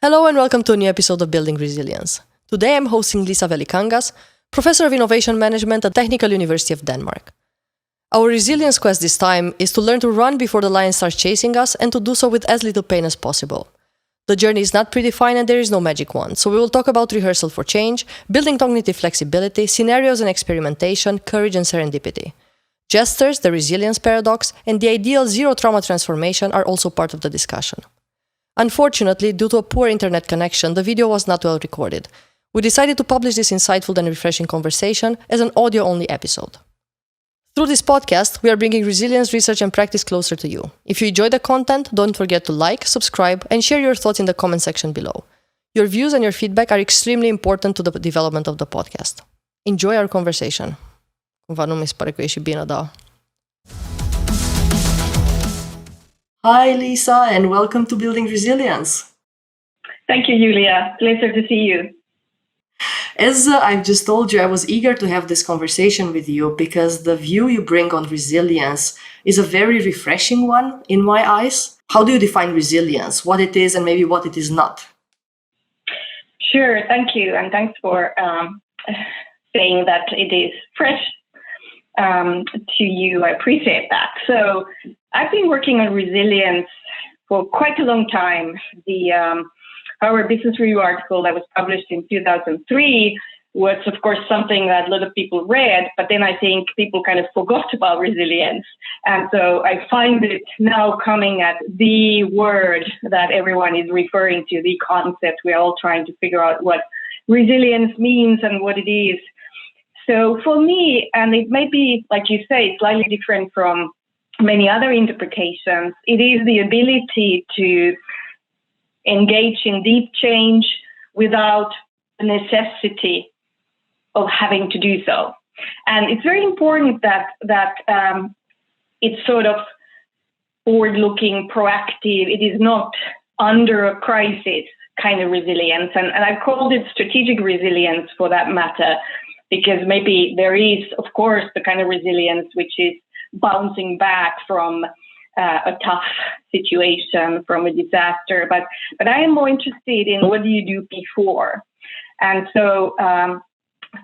Hello and welcome to a new episode of Building Resilience. Today I'm hosting Liisa Välikangas, Professor of Innovation Management at Technical University of Denmark. Our resilience quest this time is to learn to run before the lion starts chasing us and to do so with as little pain as possible. The journey is not predefined and there is no magic wand, so we will talk about rehearsal for change, building cognitive flexibility, scenarios and experimentation, courage and serendipity. Jesters, the resilience paradox, and the ideal zero-trauma transformation are also part of the discussion. Unfortunately, due to a poor internet connection, the video was not well recorded. We decided to publish this insightful and refreshing conversation as an audio-only episode. Through this podcast, we are bringing resilience research and practice closer to you. If you enjoy the content, don't forget to like, subscribe, and share your thoughts in the comment section below. Your views and your feedback are extremely important to the development of the podcast. Enjoy our conversation. Cumva nu mi se pare că ieși bine, da. Hi, Liisa, and welcome to Building Resilience. Thank you, Julia. Pleasure to see you. As I've just told you, I was eager to have this conversation with you because the view you bring on resilience is a very refreshing one in my eyes. How do you define resilience, what it is and maybe what it is not? Sure, thank you. And thanks for saying that it is fresh to you. I appreciate that. So I've been working on resilience for quite a long time. The Harvard Business Review article that was published in 2003 was, of course, something that a lot of people read, but then I think people kind of forgot about resilience. And so I find it now coming at the word that everyone is referring to, the concept. We're all trying to figure out what resilience means and what it is. So for me, and it may be, like you say, slightly different from many other interpretations, it is the ability to engage in deep change without the necessity of having to do so. And it's very important that it's sort of forward-looking, proactive. It is not under a crisis kind of resilience. And I've called it strategic resilience for that matter, because maybe there is, of course, the kind of resilience which is bouncing back from a tough situation, from a disaster. But I am more interested in what do you do before. And so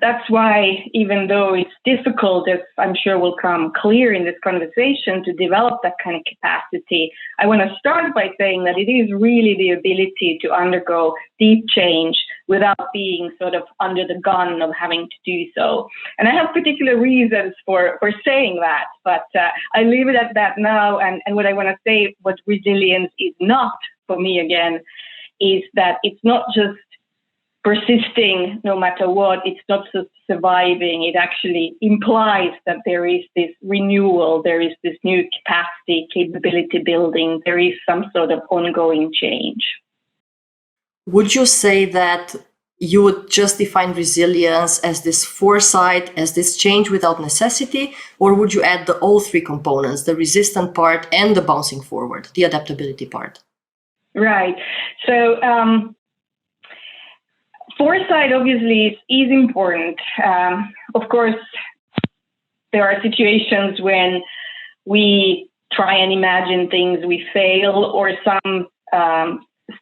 that's why, even though it's difficult, as I'm sure will come clear in this conversation, to develop that kind of capacity, I want to start by saying that it is really the ability to undergo deep change without being sort of under the gun of having to do so. And I have particular reasons for saying that, but I leave it at that now. And what I want to say, what resilience is not for me again, is that it's not just persisting no matter what, it's not just surviving, it actually implies that there is this renewal, there is this new capacity, capability building, there is some sort of ongoing change. Would you say that you would just define resilience as this foresight, as this change without necessity, or would you add all three components, the resistant part and the bouncing forward, the adaptability part? Right. So foresight obviously is important. Of course, there are situations when we try and imagine things, we fail, or some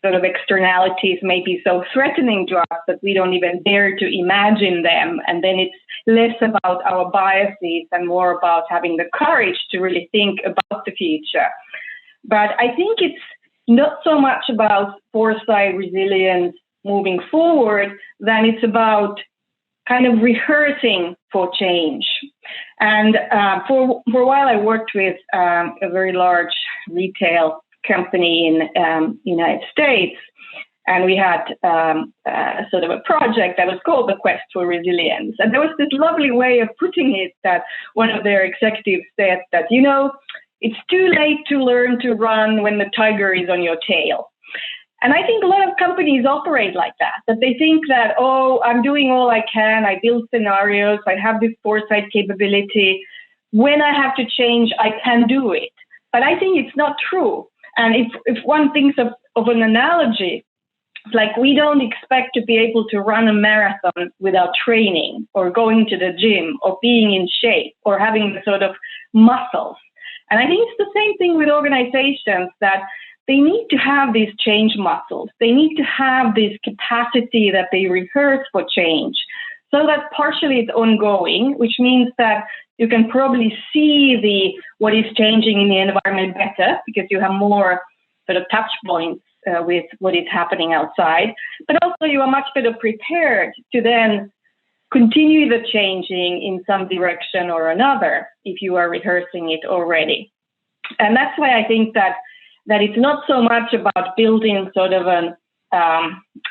sort of externalities may be so threatening to us that we don't even dare to imagine them. And then it's less about our biases and more about having the courage to really think about the future. But I think it's not so much about foresight, resilience, moving forward, than it's about kind of rehearsing for change. And for a while, I worked with a very large retail company in United States, and we had sort of a project that was called the Quest for Resilience. And there was this lovely way of putting it that one of their executives said that, it's too late to learn to run when the tiger is on your tail. And I think a lot of companies operate like that they think that, oh, I'm doing all I can, I build scenarios, I have this foresight capability. When I have to change, I can do it. But I think it's not true. And if one thinks of an analogy, like we don't expect to be able to run a marathon without training or going to the gym or being in shape or having the sort of muscles. And I think it's the same thing with organizations, that they need to have these change muscles. They need to have this capacity that they rehearse for change. So that partially it's ongoing, which means that you can probably see what is changing in the environment better because you have more sort of touch points with what is happening outside. But also you are much better prepared to then continue the changing in some direction or another if you are rehearsing it already. And that's why I think that it's not so much about building sort of an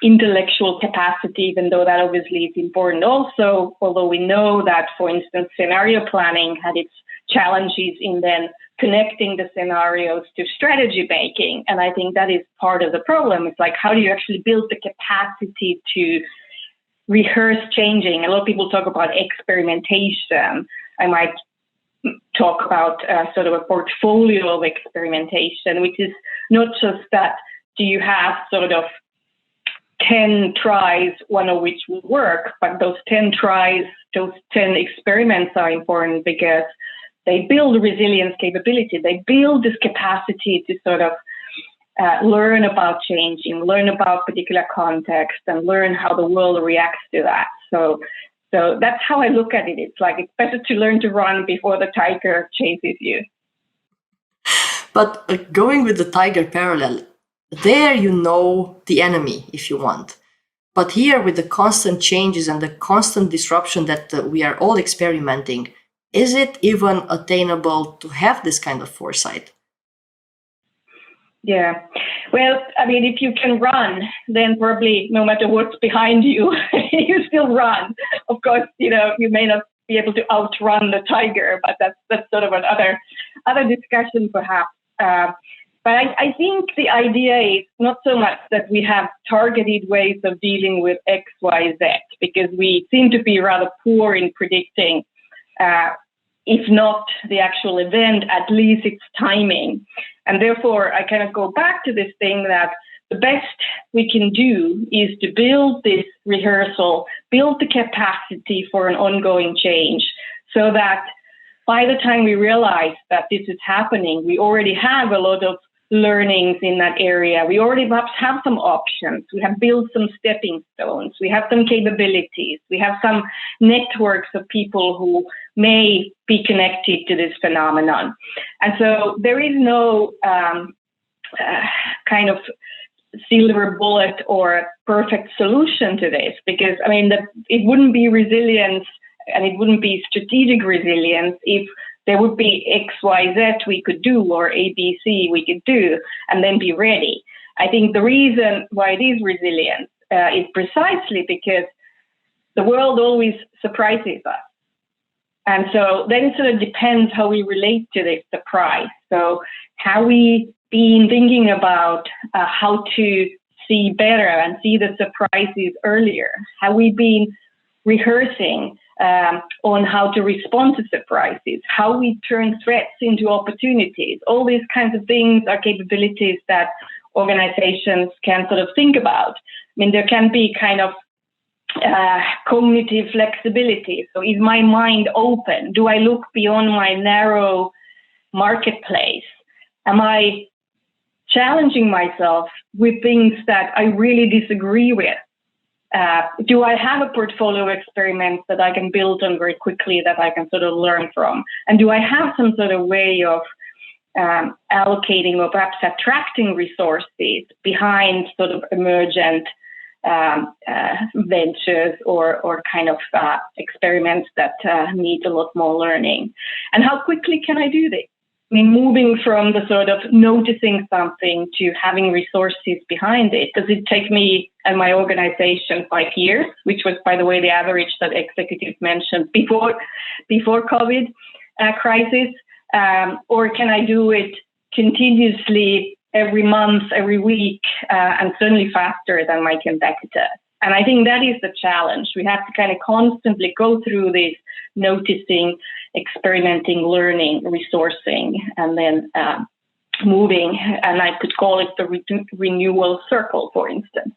intellectual capacity, even though that obviously is important also, although we know that, for instance, scenario planning had its challenges in then connecting the scenarios to strategy making. And I think that is part of the problem. It's like, how do you actually build the capacity to rehearse changing? A lot of people talk about experimentation. I might talk about sort of a portfolio of experimentation, which is not just that do you have sort of 10 tries, one of which will work, but those 10 tries, those 10 experiments are important because they build resilience capability. They build this capacity to sort of learn about changing, learn about particular context, and learn how the world reacts to that. So that's how I look at it. It's like it's better to learn to run before the tiger chases you. But going with the tiger parallel, there you know the enemy if you want. But here with the constant changes and the constant disruption that we are all experimenting, is it even attainable to have this kind of foresight? Yeah. Well, I mean, if you can run, then probably no matter what's behind you, you still run. Of course, you may not be able to outrun the tiger, but that's sort of another discussion perhaps. But I think the idea is not so much that we have targeted ways of dealing with X, Y, Z, because we seem to be rather poor in predicting, if not the actual event, at least its timing. And therefore, I kind of go back to this thing that the best we can do is to build this rehearsal, build the capacity for an ongoing change so that by the time we realize that this is happening, we already have a lot of learnings in that area. We already perhaps have some options. We have built some stepping stones. We have some capabilities. We have some networks of people who may be connected to this phenomenon. And so there is no kind of silver bullet or perfect solution to this, because, I mean, it wouldn't be resilience and it wouldn't be strategic resilience if there would be X, Y, Z we could do, or A, B, C we could do, and then be ready. I think the reason why it is resilience is precisely because the world always surprises us. And so then it sort of depends how we relate to this surprise. So how we been thinking about how to see better and see the surprises earlier, how we been rehearsing on how to respond to surprises, how we turn threats into opportunities. All these kinds of things are capabilities that organizations can sort of think about. I mean, there can be kind of cognitive flexibility. So is my mind open? Do I look beyond my narrow marketplace? Am I challenging myself with things that I really disagree with? Do I have a portfolio of experiments that I can build on very quickly that I can sort of learn from? And do I have some sort of way of allocating or perhaps attracting resources behind sort of emergent ventures or kind of experiments that need a lot more learning? And how quickly can I do this? I mean, moving from the sort of noticing something to having resources behind it, does it take me and my organization 5 years, which was, by the way, the average that executives mentioned before COVID crisis, or can I do it continuously every month, every week, and certainly faster than my competitor? And I think that is the challenge. We have to kind of constantly go through this noticing, experimenting, learning, resourcing, and then moving. And I could call it the renewal circle, for instance.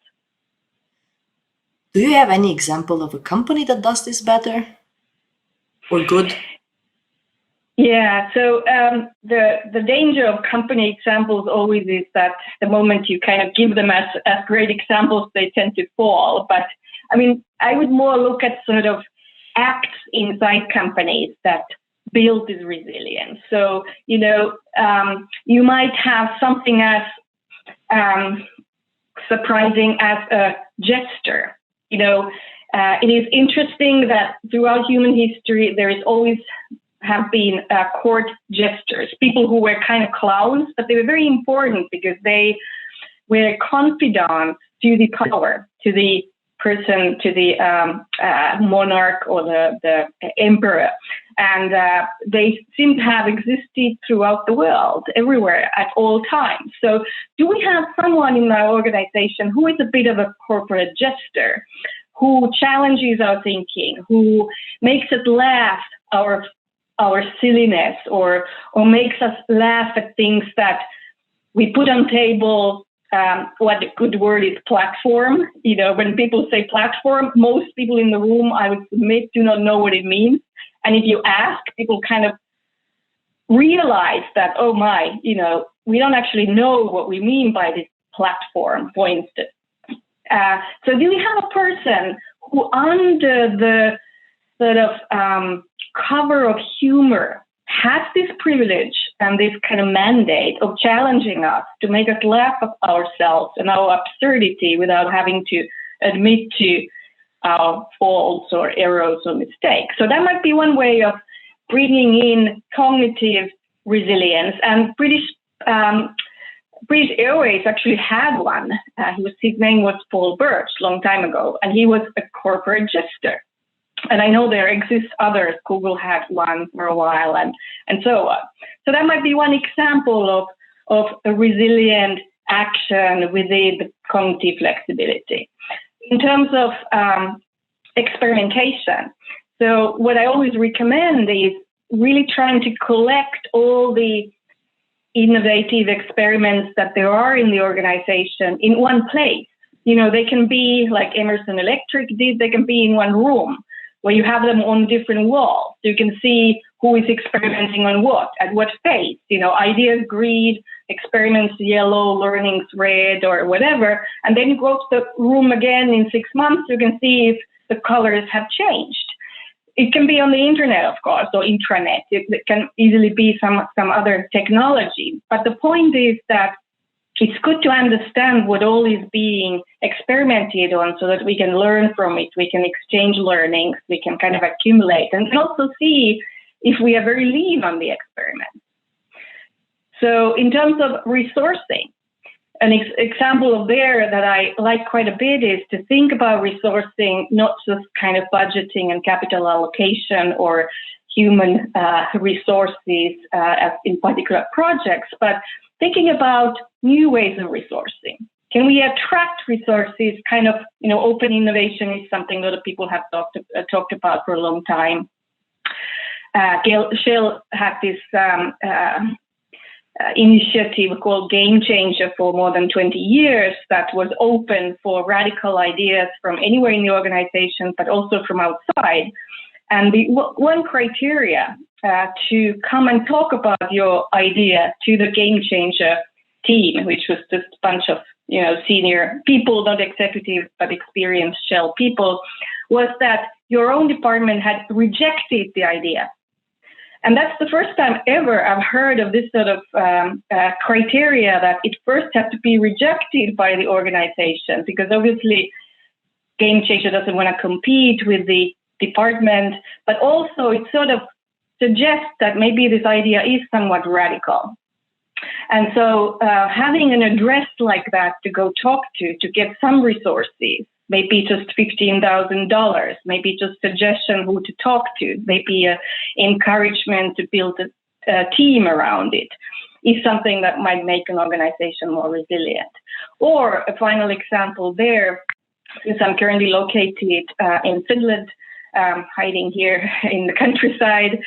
Do you have any example of a company that does this better or good? Yeah, so the danger of company examples always is that the moment you kind of give them as great examples, they tend to fall. But I mean, I would more look at sort of acts inside companies that build this resilience. So, you know, you might have something as surprising as a jester. You know, it is interesting that throughout human history, there is always have been court jesters, people who were kind of clowns, but they were very important because they were confidants to the power, to the person, to the monarch or the emperor. And they seem to have existed throughout the world, everywhere, at all times. So do we have someone in our organization who is a bit of a corporate jester, who challenges our thinking, who makes us laugh our silliness, or makes us laugh at things that we put on table? What a good word is platform. You know, when people say platform, most people in the room, I would submit, do not know what it means. And if you ask, people kind of realize that, oh my, you know, we don't actually know what we mean by this platform, for instance. So do we have a person who, under the sort of cover of humor, has this privilege and this kind of mandate of challenging us to make us laugh at ourselves and our absurdity without having to admit to our faults or errors or mistakes? So that might be one way of bringing in cognitive resilience. And British Airways actually had one. His name was Paul Birch, long time ago, and he was a corporate jester. And I know there exist others. Google had one for a while, and so on. So that might be one example of a resilient action within the cognitive flexibility. In terms of experimentation, so what I always recommend is really trying to collect all the innovative experiments that there are in the organization in one place. You know, they can be like Emerson Electric did, they can be in one room, where you have them on different walls. So you can see who is experimenting on what, at what phase. You know, ideas green, experiments yellow, learnings red, or whatever. And then you go to the room again in 6 months, you can see if the colors have changed. It can be on the internet, of course, or intranet. It can easily be some other technology. But the point is that it's good to understand what all is being experimented on so that we can learn from it, we can exchange learnings, we can kind of accumulate, and also see if we are very lean on the experiment. So in terms of resourcing, an example of there that I like quite a bit is to think about resourcing, not just kind of budgeting and capital allocation or human resources as in particular projects, but thinking about new ways of resourcing. Can we attract resources? Kind of, you know, open innovation is something that people have talked about for a long time. Shell had this initiative called Game Changer for more than 20 years that was open for radical ideas from anywhere in the organization, but also from outside. And the one criteria to come and talk about your idea to the Game Changer team, which was just a bunch of, you know, senior people, not executive, but experienced Shell people, was that your own department had rejected the idea. And that's the first time ever I've heard of this sort of criteria, that it first had to be rejected by the organization, because obviously Game Changer doesn't want to compete with the department, but also it sort of suggests that maybe this idea is somewhat radical. And so having an address like that to go talk to get some resources, maybe just $15,000, maybe just suggestion who to talk to, maybe an encouragement to build a team around it, is something that might make an organization more resilient. Or a final example there, since I'm currently located in Finland, hiding here in the countryside,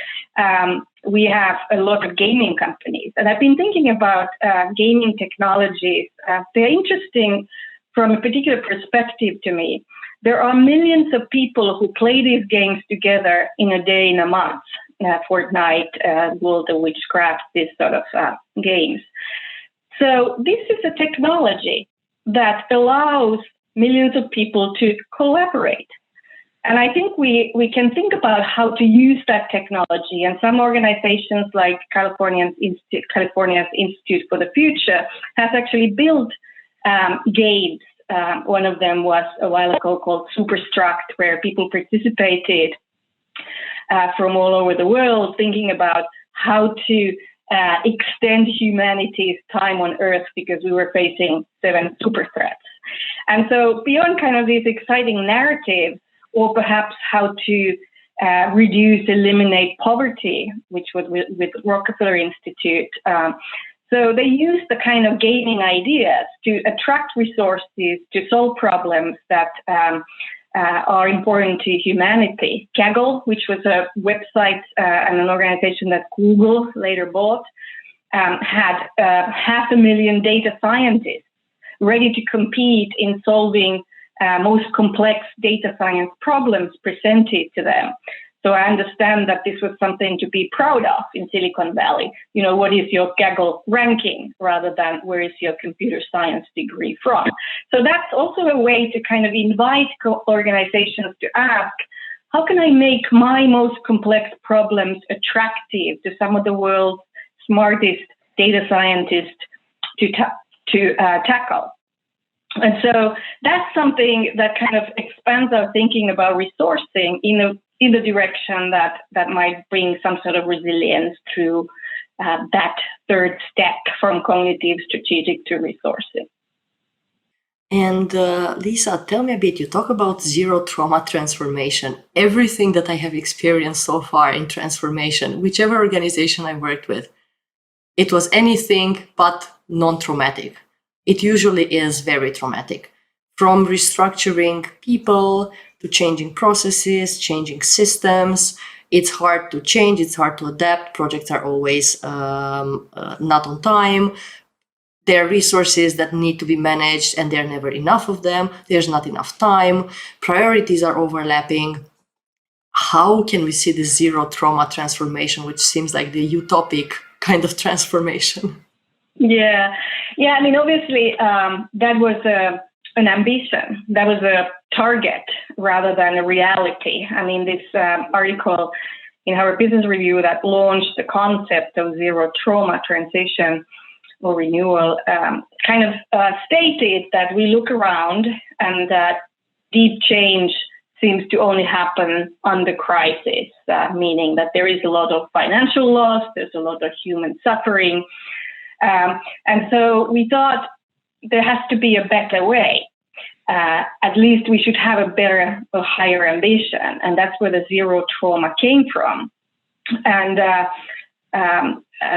we have a lot of gaming companies. And I've been thinking about gaming technologies. They're interesting from a particular perspective to me. There are millions of people who play these games together in a day, in a month. Fortnite, World of Witchcraft, this sort of games. So this is a technology that allows millions of people to collaborate. And I think we can think about how to use that technology. And some organizations like California's Institute for the Future has actually built games. One of them was a while ago called Superstruct, where people participated from all over the world, thinking about how to extend humanity's time on Earth because we were facing 7 super threats. And so beyond kind of these exciting narratives, or perhaps how to eliminate poverty, which was with Rockefeller Institute. So they use the kind of gaming ideas to attract resources to solve problems that are important to humanity. Kaggle, which was a website and an organization that Google later bought, had 500,000 data scientists ready to compete in solving most complex data science problems presented to them. So I understand that this was something to be proud of in Silicon Valley. You know, what is your Kaggle ranking rather than where is your computer science degree from? So that's also a way to kind of invite organizations to ask, how can I make my most complex problems attractive to some of the world's smartest data scientists to tackle? And so that's something that kind of expands our thinking about resourcing in the direction that might bring some sort of resilience through that third step from cognitive strategic to resourcing. And Liisa, tell me a bit, you talk about zero trauma transformation. Everything that I have experienced so far in transformation, whichever organization I worked with, it was anything but non-traumatic. It usually is very traumatic. From restructuring people to changing processes, changing systems. It's hard to change, it's hard to adapt. Projects are always not on time. There are resources that need to be managed and there are never enough of them. There's not enough time. Priorities are overlapping. How can we see this zero trauma transformation, which seems like the utopic kind of transformation? Yeah. I mean, obviously, that was an ambition. That was a target rather than a reality. I mean, this article in Harvard Business Review that launched the concept of zero trauma transition or renewal kind of stated that we look around and that deep change seems to only happen under crisis, meaning that there is a lot of financial loss, there's a lot of human suffering. And so we thought there has to be a better way. At least we should have a higher ambition. And that's where the zero trauma came from. And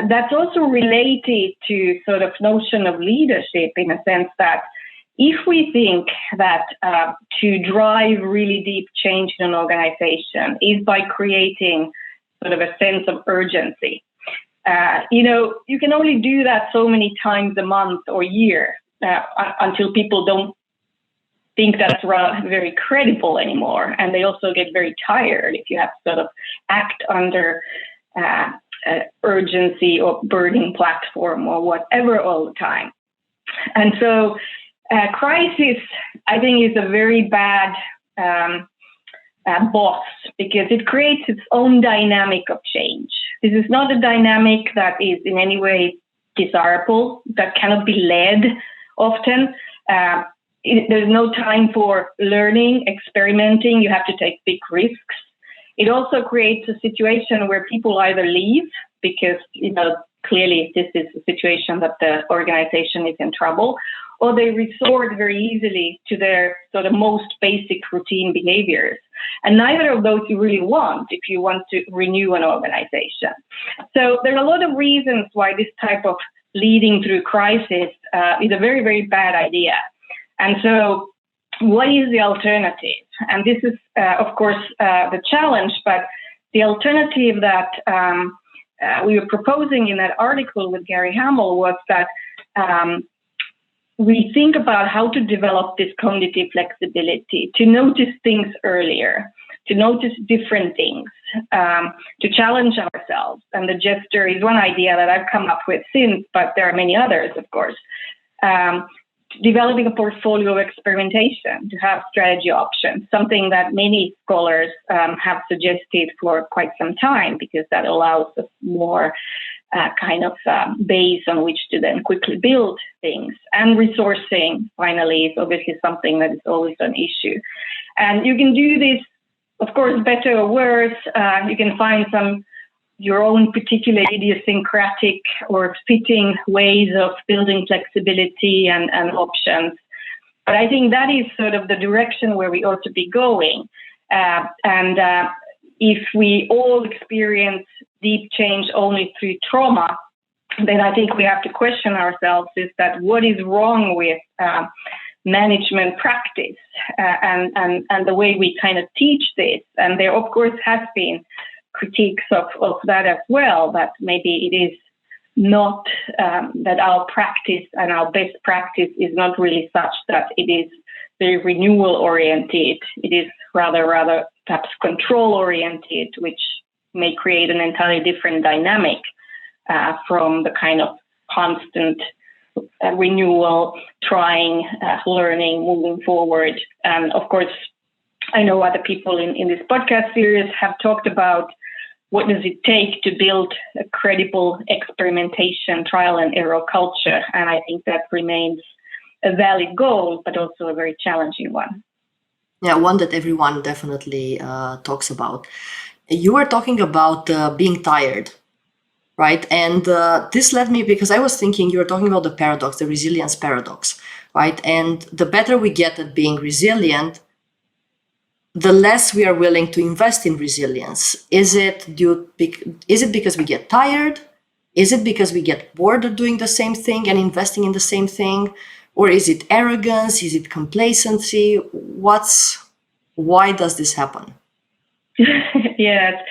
that's also related to sort of notion of leadership in a sense that if we think that to drive really deep change in an organization is by creating sort of a sense of urgency, you can only do that so many times a month or year until people don't think that's very credible anymore. And they also get very tired if you have to sort of act under urgency or burning platform or whatever all the time. And so crisis, I think, is a very bad boss because it creates its own dynamic of change. This is not a dynamic that is in any way desirable, that cannot be led often. There's no time for learning, experimenting. You have to take big risks. It also creates a situation where people either leave because, clearly this is a situation that the organization is in trouble, or they resort very easily to their sort of most basic routine behaviors. And neither of those you really want if you want to renew an organization. So there are a lot of reasons why this type of leading through crisis is a very, very bad idea. And so what is the alternative? And this is, of course, the challenge, but the alternative that we were proposing in that article with Gary Hamel was that we think about how to develop this cognitive flexibility to notice things earlier. to notice different things, to challenge ourselves. And the Jester is one idea that I've come up with since, but there are many others, of course. Developing a portfolio of experimentation, to have strategy options, something that many scholars have suggested for quite some time, because that allows us more base on which to then quickly build things. And resourcing, finally, is obviously something that is always an issue. And you can do this, of course, better or worse. You can find your own particular idiosyncratic or fitting ways of building flexibility and options. But I think that is sort of the direction where we ought to be going. If we all experience deep change only through trauma, then I think we have to question ourselves, is that what is wrong with management practice and the way we kind of teach this? And there, of course, has been critiques of that as well, that maybe it is not, that our practice and our best practice is not really such that it is very renewal oriented. It is rather perhaps control oriented, which may create an entirely different dynamic from the kind of constant renewal, trying, learning, moving forward. And of course, I know other people in this podcast series have talked about what does it take to build a credible experimentation, trial and error culture. And I think that remains a valid goal, but also a very challenging one. Yeah, one that everyone definitely talks about. You were talking about being tired, right? And this led me, because I was thinking you were talking about the paradox, the resilience paradox, right? And the better we get at being resilient, the less we are willing to invest in resilience. Is it because we get tired? Is it because we get bored of doing the same thing and investing in the same thing? Or is it arrogance? Is it complacency? Why does this happen? Yes.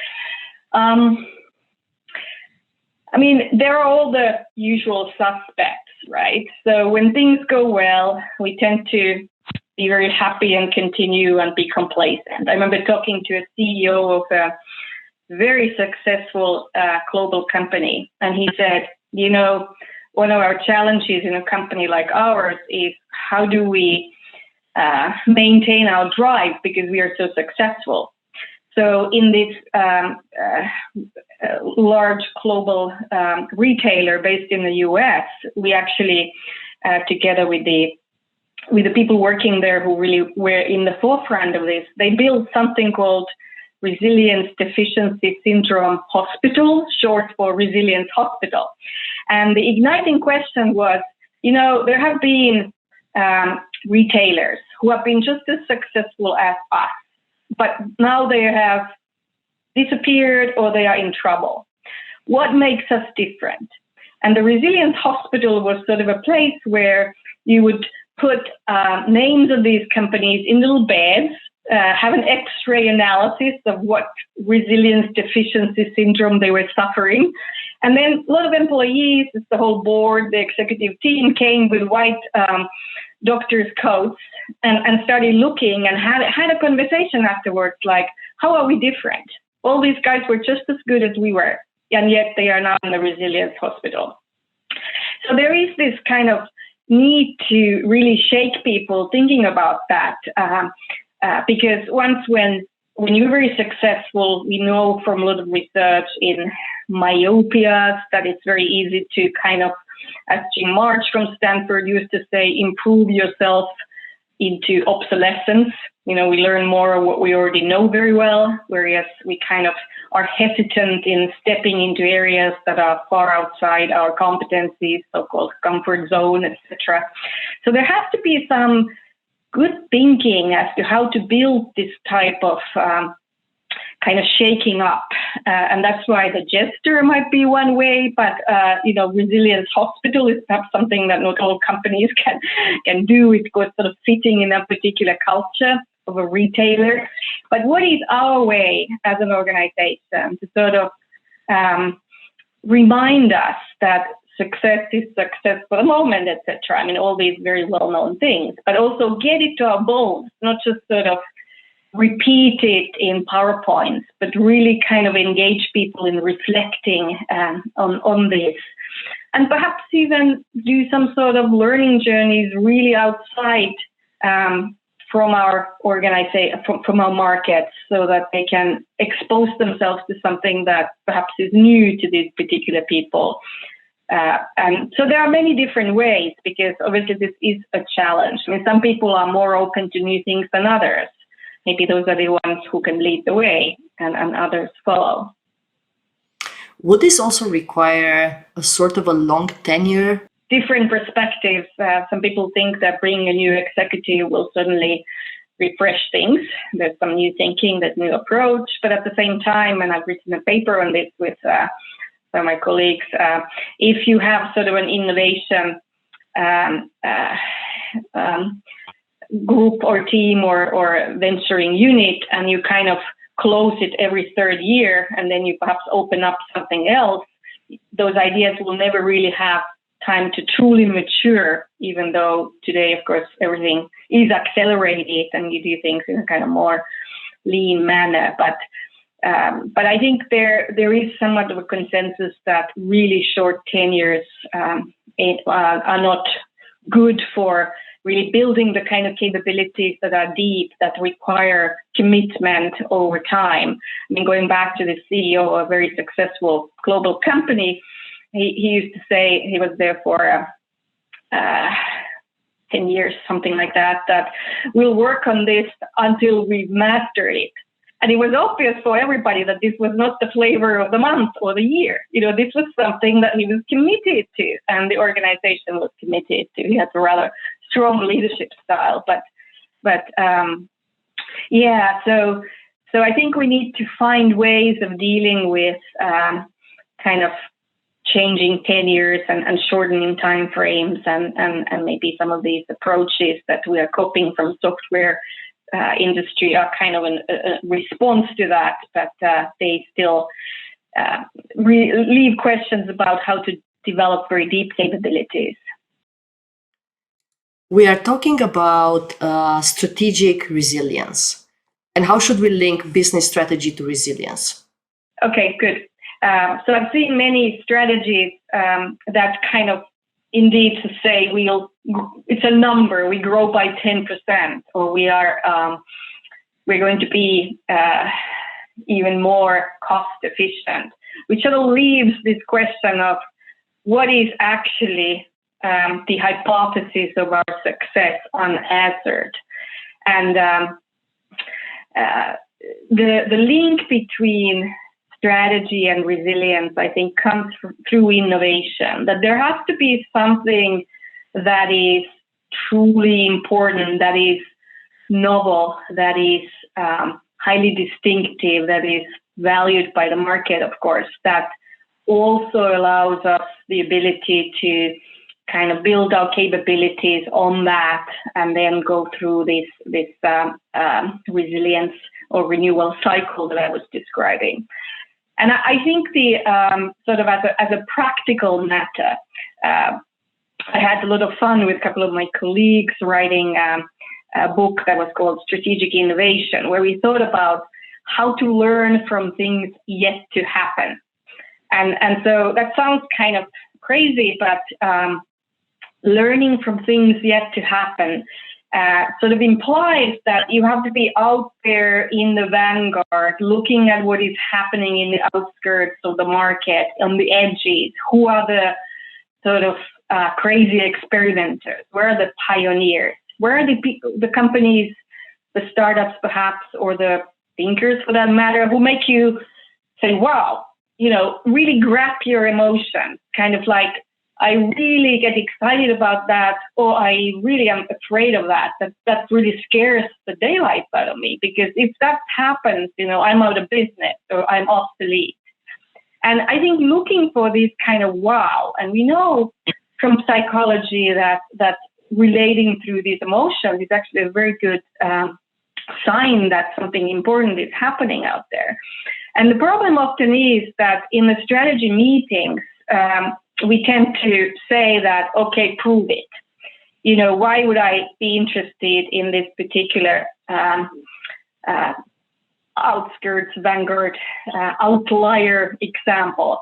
There are all the usual suspects, right? So when things go well, we tend to be very happy and continue and be complacent. I remember talking to a CEO of a very successful global company, and he said, one of our challenges in a company like ours is how do we maintain our drive because we are so successful. So in this large global retailer based in the US, we actually, together with the people working there who really were in the forefront of this, they built something called Resilience Deficiency Syndrome Hospital, short for Resilience Hospital. And the igniting question was, there have been retailers who have been just as successful as us, but now they have disappeared or they are in trouble. What makes us different? And the Resilience Hospital was sort of a place where you would put names of these companies in little beds, have an X-ray analysis of what resilience deficiency syndrome they were suffering. And then a lot of employees, the whole board, the executive team came with white doctor's coats and started looking and had a conversation afterwards, like, how are we different? All these guys were just as good as we were, and yet they are now in the Resilience Hospital. So there is this kind of need to really shake people thinking about that, because when you're very successful, we know from a lot of research in myopia that it's very easy to kind of, as Jim March from Stanford used to say, improve yourself into obsolescence. We learn more of what we already know very well, whereas we kind of are hesitant in stepping into areas that are far outside our competencies, so-called comfort zone, etc. So there has to be some good thinking as to how to build this type of kind of shaking up. And that's why the Jester might be one way, but, Resilience Hospital is perhaps something that not all companies can do. It's sort of fitting in a particular culture of a retailer. But what is our way as an organization to sort of remind us that success is success for the moment, etc. All these very well-known things, but also get it to our bones, not just sort of repeat it in PowerPoints, but really kind of engage people in reflecting on this. And perhaps even do some sort of learning journeys really outside from our organization, from our markets, so that they can expose themselves to something that perhaps is new to these particular people. And so there are many different ways, because obviously this is a challenge. I mean, some people are more open to new things than others. Maybe those are the ones who can lead the way, and others follow. Would this also require a sort of a long tenure? Different perspectives. Some people think that bringing a new executive will suddenly refresh things. There's some new thinking, there's new approach. But at the same time, and I've written a paper on this with some of my colleagues, if you have sort of an innovation group or team or venturing unit, and you kind of close it every third year, and then you perhaps open up something else, those ideas will never really have time to truly mature, even though today, of course, everything is accelerated and you do things in a kind of more lean manner. But I think there is somewhat of a consensus that really short tenures are not good for really building the kind of capabilities that are deep, that require commitment over time. I mean, going back to the CEO of a very successful global company, he used to say, he was there for 10 years, something like that, that we'll work on this until we've mastered it. And it was obvious for everybody that this was not the flavor of the month or the year. You know, this was something that he was committed to, and the organization was committed to. He had a rather strong leadership style, but so I think we need to find ways of dealing with kind of changing tenures and shortening time frames, and maybe some of these approaches that we are copying from software industry are kind of a response to that, but they still leave questions about how to develop very deep capabilities. We are talking about strategic resilience. And how should we link business strategy to resilience? Okay, good. So I've seen many strategies that kind of indeed to say it's a number, we grow by 10%, or we're going to be even more cost efficient, which sort of leaves this question of what is actually the hypothesis of our success unanswered. And the link between strategy and resilience, I think, comes through innovation, that there has to be something that is truly important, that is novel, that is highly distinctive, that is valued by the market, of course, that also allows us the ability to kind of build our capabilities on that, and then go through this resilience or renewal cycle that I was describing. And I think the sort of as a practical matter, I had a lot of fun with a couple of my colleagues writing a book that was called Strategic Innovation, where we thought about how to learn from things yet to happen. And so that sounds kind of crazy, but learning from things yet to happen sort of implies that you have to be out there in the vanguard, looking at what is happening in the outskirts of the market, on the edges. Who are the sort of crazy experimenters? Where are the pioneers? Where are the companies, the startups perhaps, or the thinkers for that matter, who make you say, wow, really grab your emotions, kind of like, I really get excited about that, or I really am afraid of that. That really scares the daylight out of me, because if that happens, I'm out of business or I'm obsolete. And I think looking for this kind of wow, and we know from psychology that relating through these emotions is actually a very good sign that something important is happening out there. And the problem often is that in the strategy meetings, we tend to say that, okay, prove it. Why would I be interested in this particular outskirts, vanguard, outlier example.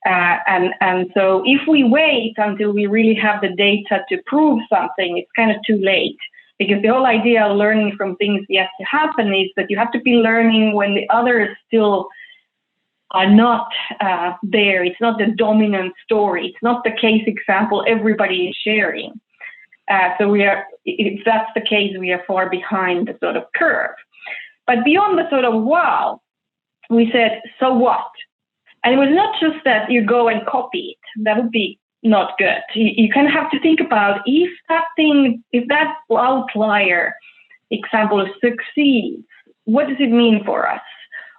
And so if we wait until we really have the data to prove something, it's kind of too late. Because the whole idea of learning from things yet to happen is that you have to be learning when the others still are not there. It's not the dominant story. It's not the case example everybody is sharing. So if that's the case, we are far behind the sort of curve. But beyond the sort of wow, we said, so what? And it was not just that you go and copy it. That would be not good. You kind of have to think about if that outlier example succeeds, what does it mean for us?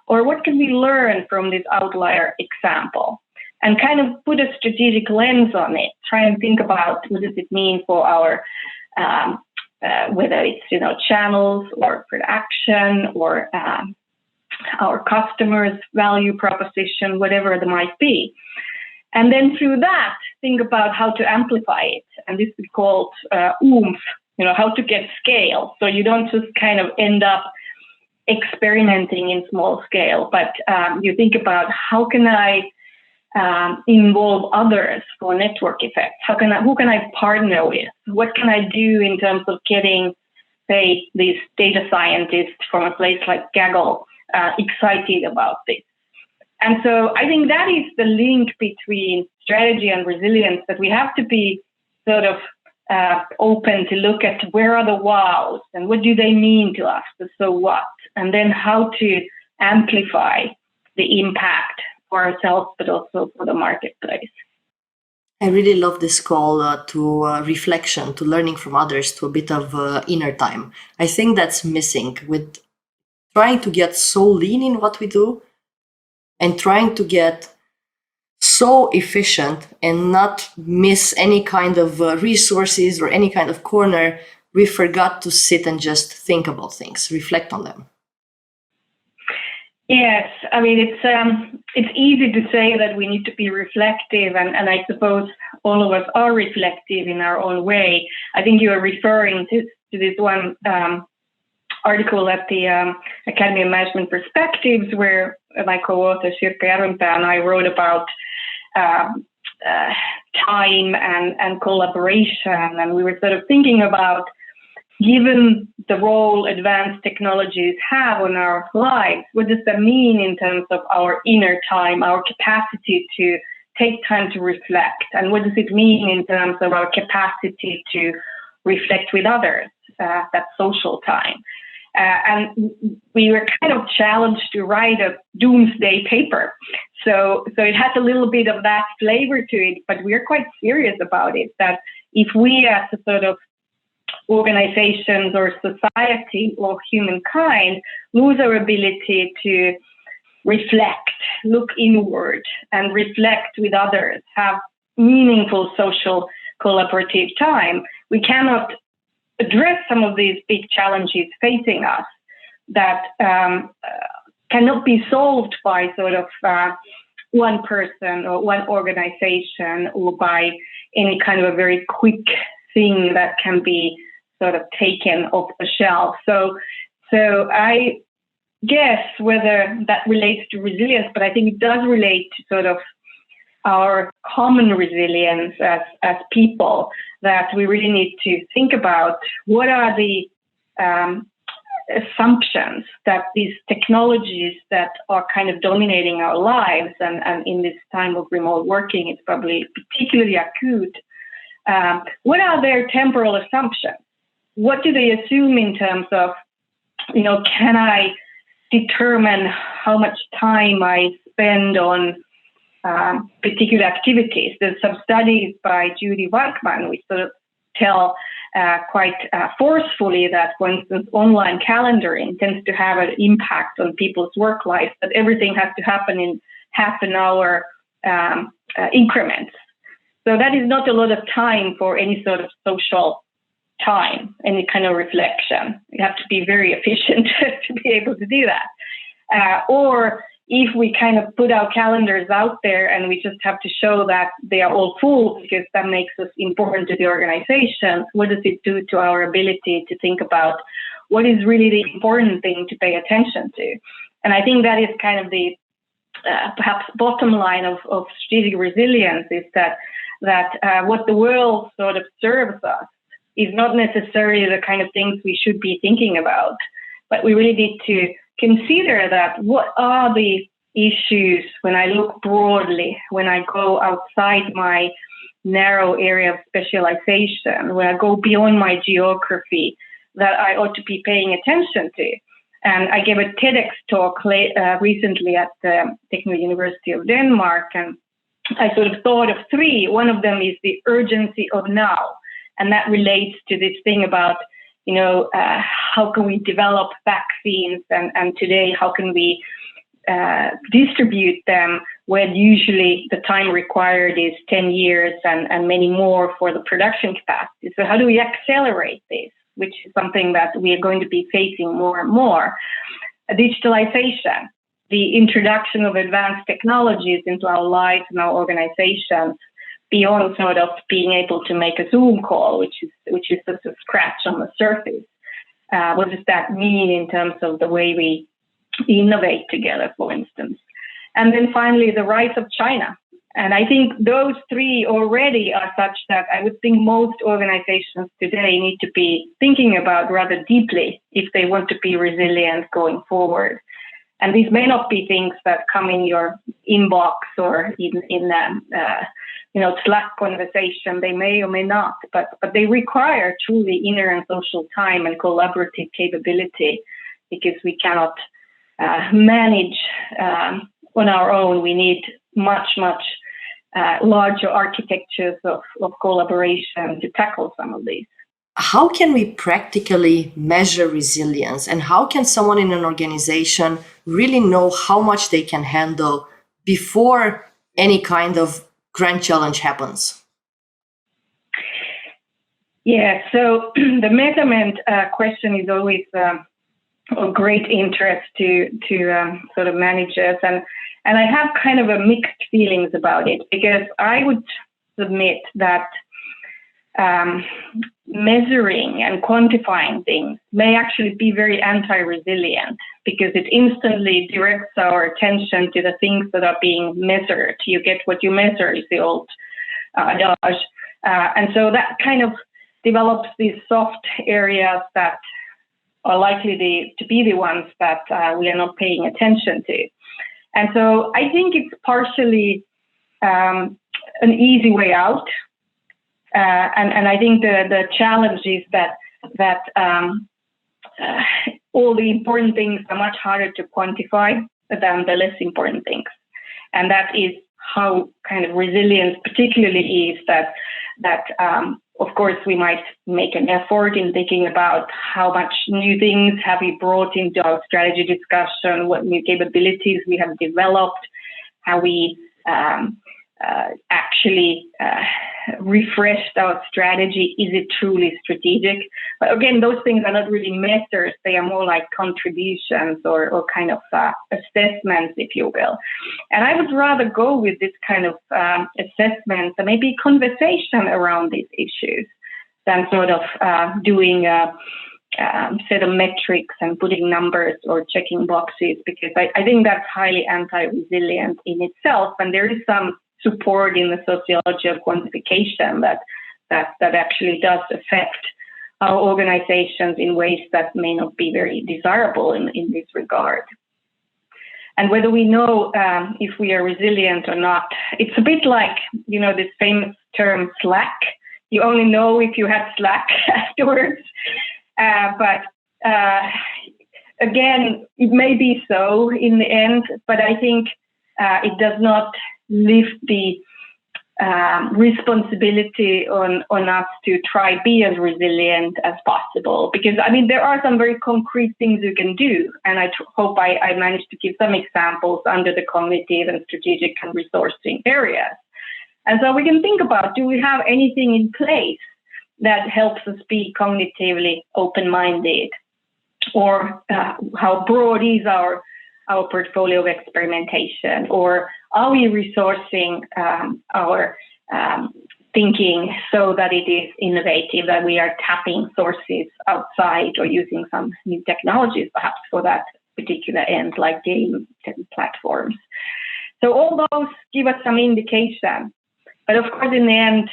Or what can we learn from this outlier example? And kind of put a strategic lens on it. Try and think about what does it mean for our, whether it's, channels or production or our customers' value proposition, whatever it might be. And then through that, think about how to amplify it. And this is called oomph, how to get scale. So you don't just kind of end up experimenting in small scale, but you think about how can I involve others for network effects? Who can I partner with? What can I do in terms of getting, say, these data scientists from a place like Gaggle excited about this? And so I think that is the link between strategy and resilience, that we have to be sort of open to look at where are the wows and what do they mean to us, the so what, and then how to amplify the impact for ourselves, but also for the marketplace. I really love this call to reflection, to learning from others, to a bit of inner time. I think that's missing with trying to get so lean in what we do and trying to get so efficient and not miss any kind of resources or any kind of corner. We forgot to sit and just think about things, reflect on them. Yes, I mean, it's easy to say that we need to be reflective, and I suppose all of us are reflective in our own way. I think you are referring to this one article at the Academy of Management Perspectives, where my co-author Sirkka Järvenpää and I wrote about time and collaboration, and we were sort of thinking about, given the role advanced technologies have on our lives, what does that mean in terms of our inner time, our capacity to take time to reflect? And what does it mean in terms of our capacity to reflect with others, that social time? And we were kind of challenged to write a doomsday paper. So it has a little bit of that flavor to it, but we're quite serious about it, that if we as a sort of organizations or society or humankind lose our ability to reflect, look inward and reflect with others, have meaningful social collaborative time, we cannot address some of these big challenges facing us that cannot be solved by sort of one person or one organization or by any kind of a very quick thing that can be sort of taken off the shelf. So I guess whether that relates to resilience, but I think it does relate to sort of our common resilience as people, that we really need to think about what are the assumptions that these technologies that are kind of dominating our lives, and in this time of remote working, it's probably particularly acute. What are their temporal assumptions? What do they assume in terms of, can I determine how much time I spend on particular activities? There's some studies by Judy Weichmann which sort of tell quite forcefully that, for instance, online calendaring tends to have an impact on people's work life, that everything has to happen in half an hour increments. So that is not a lot of time for any sort of social time, any kind of reflection. You have to be very efficient to be able to do that. Or if we kind of put our calendars out there and we just have to show that they are all full because that makes us important to the organization, what does it do to our ability to think about what is really the important thing to pay attention to. And I think that is kind of the perhaps bottom line of strategic resilience, is that what the world sort of serves us is not necessarily the kind of things we should be thinking about, but we really need to consider that what are the issues when I look broadly, when I go outside my narrow area of specialization, when I go beyond my geography, that I ought to be paying attention to. And I gave a TEDx talk recently at the Technical University of Denmark, and I sort of thought of three. One of them is the urgency of now, and that relates to this thing about, how can we develop vaccines, and today how can we distribute them when usually the time required is 10 years and many more for the production capacity. So how do we accelerate this, which is something that we are going to be facing more and more? Digitalization, the introduction of advanced technologies into our lives and our organizations, beyond sort of being able to make a Zoom call, which is just a scratch on the surface. What does that mean in terms of the way we innovate together, for instance? And then finally, the rise of China. And I think those three already are such that I would think most organizations today need to be thinking about rather deeply if they want to be resilient going forward. And these may not be things that come in your inbox or in Slack conversation. They may or may not, but they require truly inner and social time and collaborative capability, because we cannot manage on our own. We need much larger architectures of collaboration to tackle some of these. How can we practically measure resilience, and how can someone in an organization really know how much they can handle before any kind of grand challenge happens? Yeah, so the measurement question is always of great interest to sort of managers, and I have kind of a mixed feelings about it, because I would submit that measuring and quantifying things may actually be very anti-resilient, because it instantly directs our attention to the things that are being measured. You get what you measure is the old adage. And so that kind of develops these soft areas that are likely to be the ones that we are not paying attention to. And so I think it's partially an easy way out. And I think the challenge is that all the important things are much harder to quantify than the less important things. And that is how kind of resilience particularly is, that of course we might make an effort in thinking about how much new things have we brought into our strategy discussion, what new capabilities we have developed, how we actually refreshed our strategy. Is it truly strategic? But again, those things are not really measures. They are more like contributions or kind of assessments, if you will. And I would rather go with this kind of assessment and maybe conversation around these issues than sort of doing a set of metrics and putting numbers or checking boxes, because I think that's highly anti-resilient in itself. And there is some support in the sociology of quantification that actually does affect our organizations in ways that may not be very desirable in this regard. And whether we know if we are resilient or not, it's a bit like, this famous term slack. You only know if you had slack afterwards. But again, it may be so in the end, but I think it does not lift the responsibility on us to try be as resilient as possible. Because, there are some very concrete things you can do. And I hope I managed to give some examples under the cognitive and strategic and resourcing areas. And so we can think about, do we have anything in place that helps us be cognitively open-minded? Or how broad is our portfolio of experimentation? Or are we resourcing our thinking so that it is innovative, that we are tapping sources outside or using some new technologies perhaps for that particular end, like game platforms. So all those give us some indication. But of course, in the end,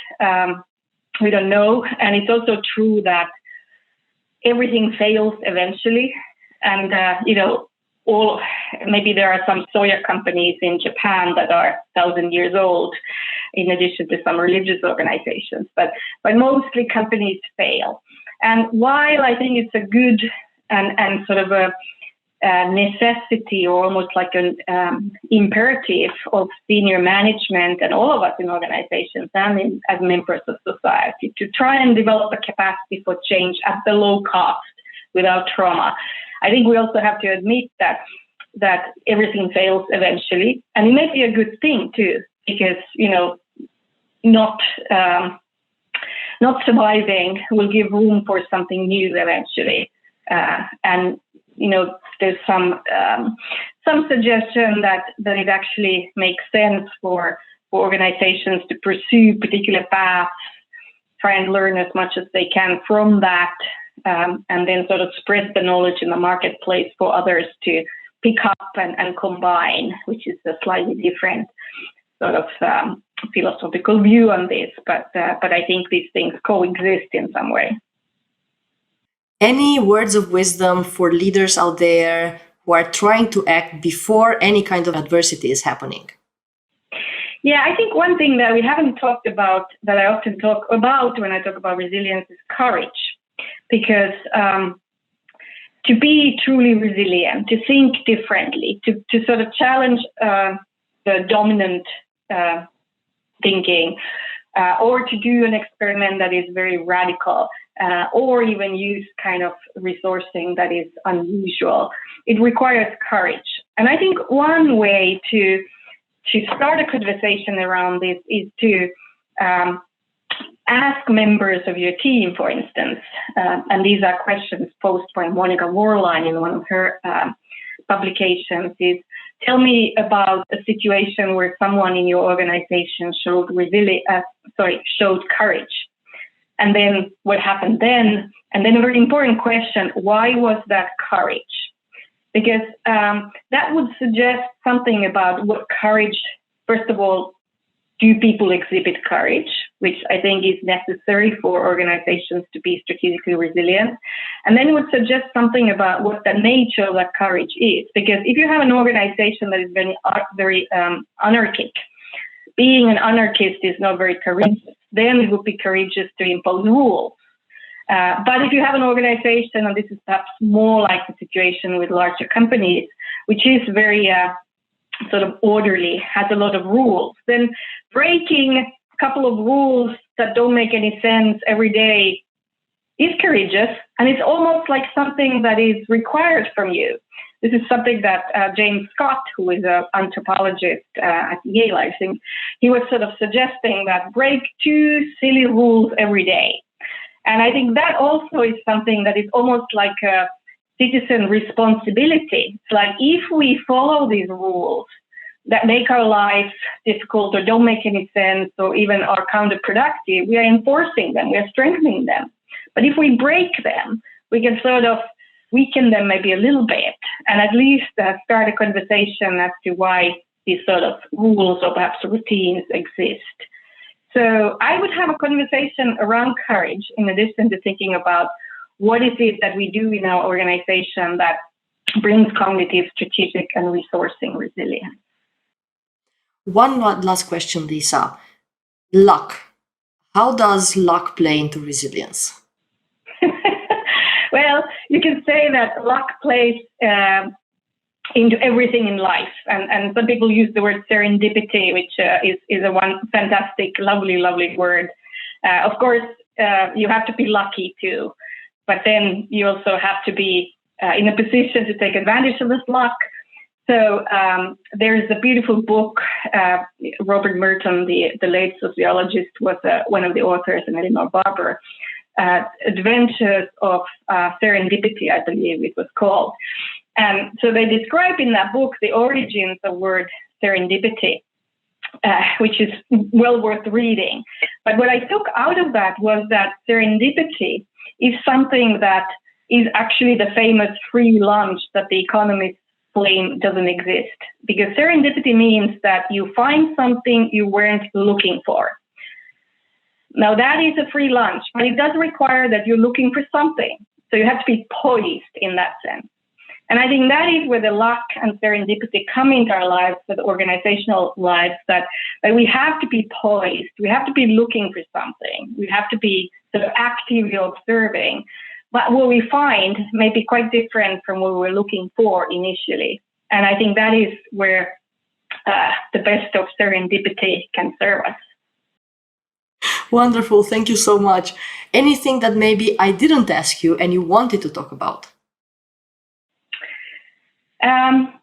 we don't know. And it's also true that everything fails eventually. And, maybe there are some soya companies in Japan that are 1,000 years old, in addition to some religious organizations. But mostly companies fail. And while I think it's a good and sort of a necessity, or almost like an imperative of senior management and all of us in organizations and as members of society, to try and develop a capacity for change at the low cost without trauma. I think we also have to admit that everything fails eventually, and it may be a good thing too, because not surviving will give room for something new eventually, and there's some suggestion that it actually makes sense for organizations to pursue particular paths, try and learn as much as they can from that, and then sort of spread the knowledge in the marketplace for others to pick up and combine, which is a slightly different sort of philosophical view on this. But I think these things coexist in some way. Any words of wisdom for leaders out there who are trying to act before any kind of adversity is happening? Yeah, I think one thing that we haven't talked about, that I often talk about when I talk about resilience, is courage. Because to be truly resilient, to think differently, to sort of challenge the dominant thinking, or to do an experiment that is very radical, or even use kind of resourcing that is unusual, it requires courage. And I think one way to start a conversation around this is to ask members of your team, for instance, and these are questions posed by Monica Warline in one of her publications, is tell me about a situation where someone in your organization showed courage. And then what happened then? And then a very important question, why was that courage? Because that would suggest something about what courage, first of all, do people exhibit courage, which I think is necessary for organizations to be strategically resilient? And then it would suggest something about what the nature of that courage is. Because if you have an organization that is very anarchic, being an anarchist is not very courageous, then it would be courageous to impose rules. But if you have an organization, and this is perhaps more like the situation with larger companies, which is very sort of orderly, has a lot of rules, then breaking a couple of rules that don't make any sense every day is courageous, and it's almost like something that is required from you. This is something that James Scott, who is an anthropologist at Yale, I think, he was sort of suggesting that break 2 silly rules every day. And I think that also is something that is almost like a citizen responsibility. It's like if we follow these rules that make our life difficult or don't make any sense or even are counterproductive, we are enforcing them, we are strengthening them. But if we break them, we can sort of weaken them maybe a little bit, and at least start a conversation as to why these sort of rules or perhaps routines exist. So I would have a conversation around courage in addition to thinking about what is it that we do in our organization that brings cognitive, strategic, and resourcing resilience. One last question, Liisa. Luck. How does luck play into resilience? Well, you can say that luck plays into everything in life. And some people use the word serendipity, which is a one fantastic, lovely word. Of course, you have to be lucky too, but then you also have to be in a position to take advantage of this luck. So there's a beautiful book. Robert Merton, the late sociologist, was one of the authors, and Eleanor Barber. Adventures of Serendipity, I believe it was called. And so they describe in that book the origins of the word serendipity. which is well worth reading. But what I took out of that was that serendipity is something that is actually the famous free lunch that the economists claim doesn't exist. Because serendipity means that you find something you weren't looking for. Now that is a free lunch, but it does require that you're looking for something. So you have to be poised in that sense. And I think that is where the luck and serendipity come into our lives, with organizational lives, that we have to be poised. We have to be looking for something. We have to be sort of actively observing. But what we find may be quite different from what we were looking for initially. And I think that is where the best of serendipity can serve us. Wonderful. Thank you so much. Anything that maybe I didn't ask you and you wanted to talk about?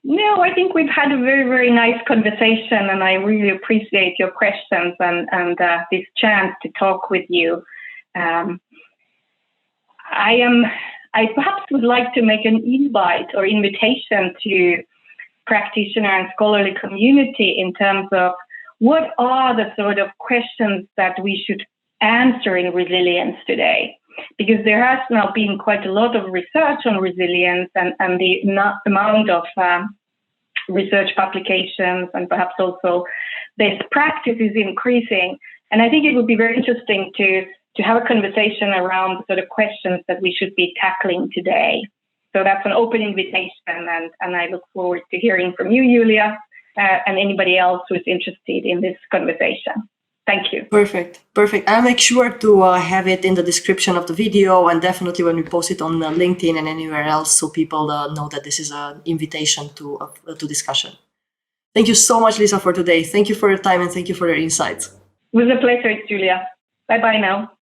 No, I think we've had a very, very nice conversation, and I really appreciate your questions and this chance to talk with you. I perhaps would like to make an invite or invitation to practitioner and scholarly community in terms of what are the sort of questions that we should answer in resilience today. Because there has now been quite a lot of research on resilience, and the amount of research publications and perhaps also best practice is increasing. And I think it would be very interesting to have a conversation around the sort of questions that we should be tackling today. So that's an open invitation, and I look forward to hearing from you, Julia, and anybody else who is interested in this conversation. Thank you. Perfect. I'll make sure to have it in the description of the video, and definitely when we post it on LinkedIn and anywhere else, so people know that this is an invitation to discussion. Thank you so much, Liisa, for today. Thank you for your time and thank you for your insights. It was a pleasure, Julia. Bye-bye now.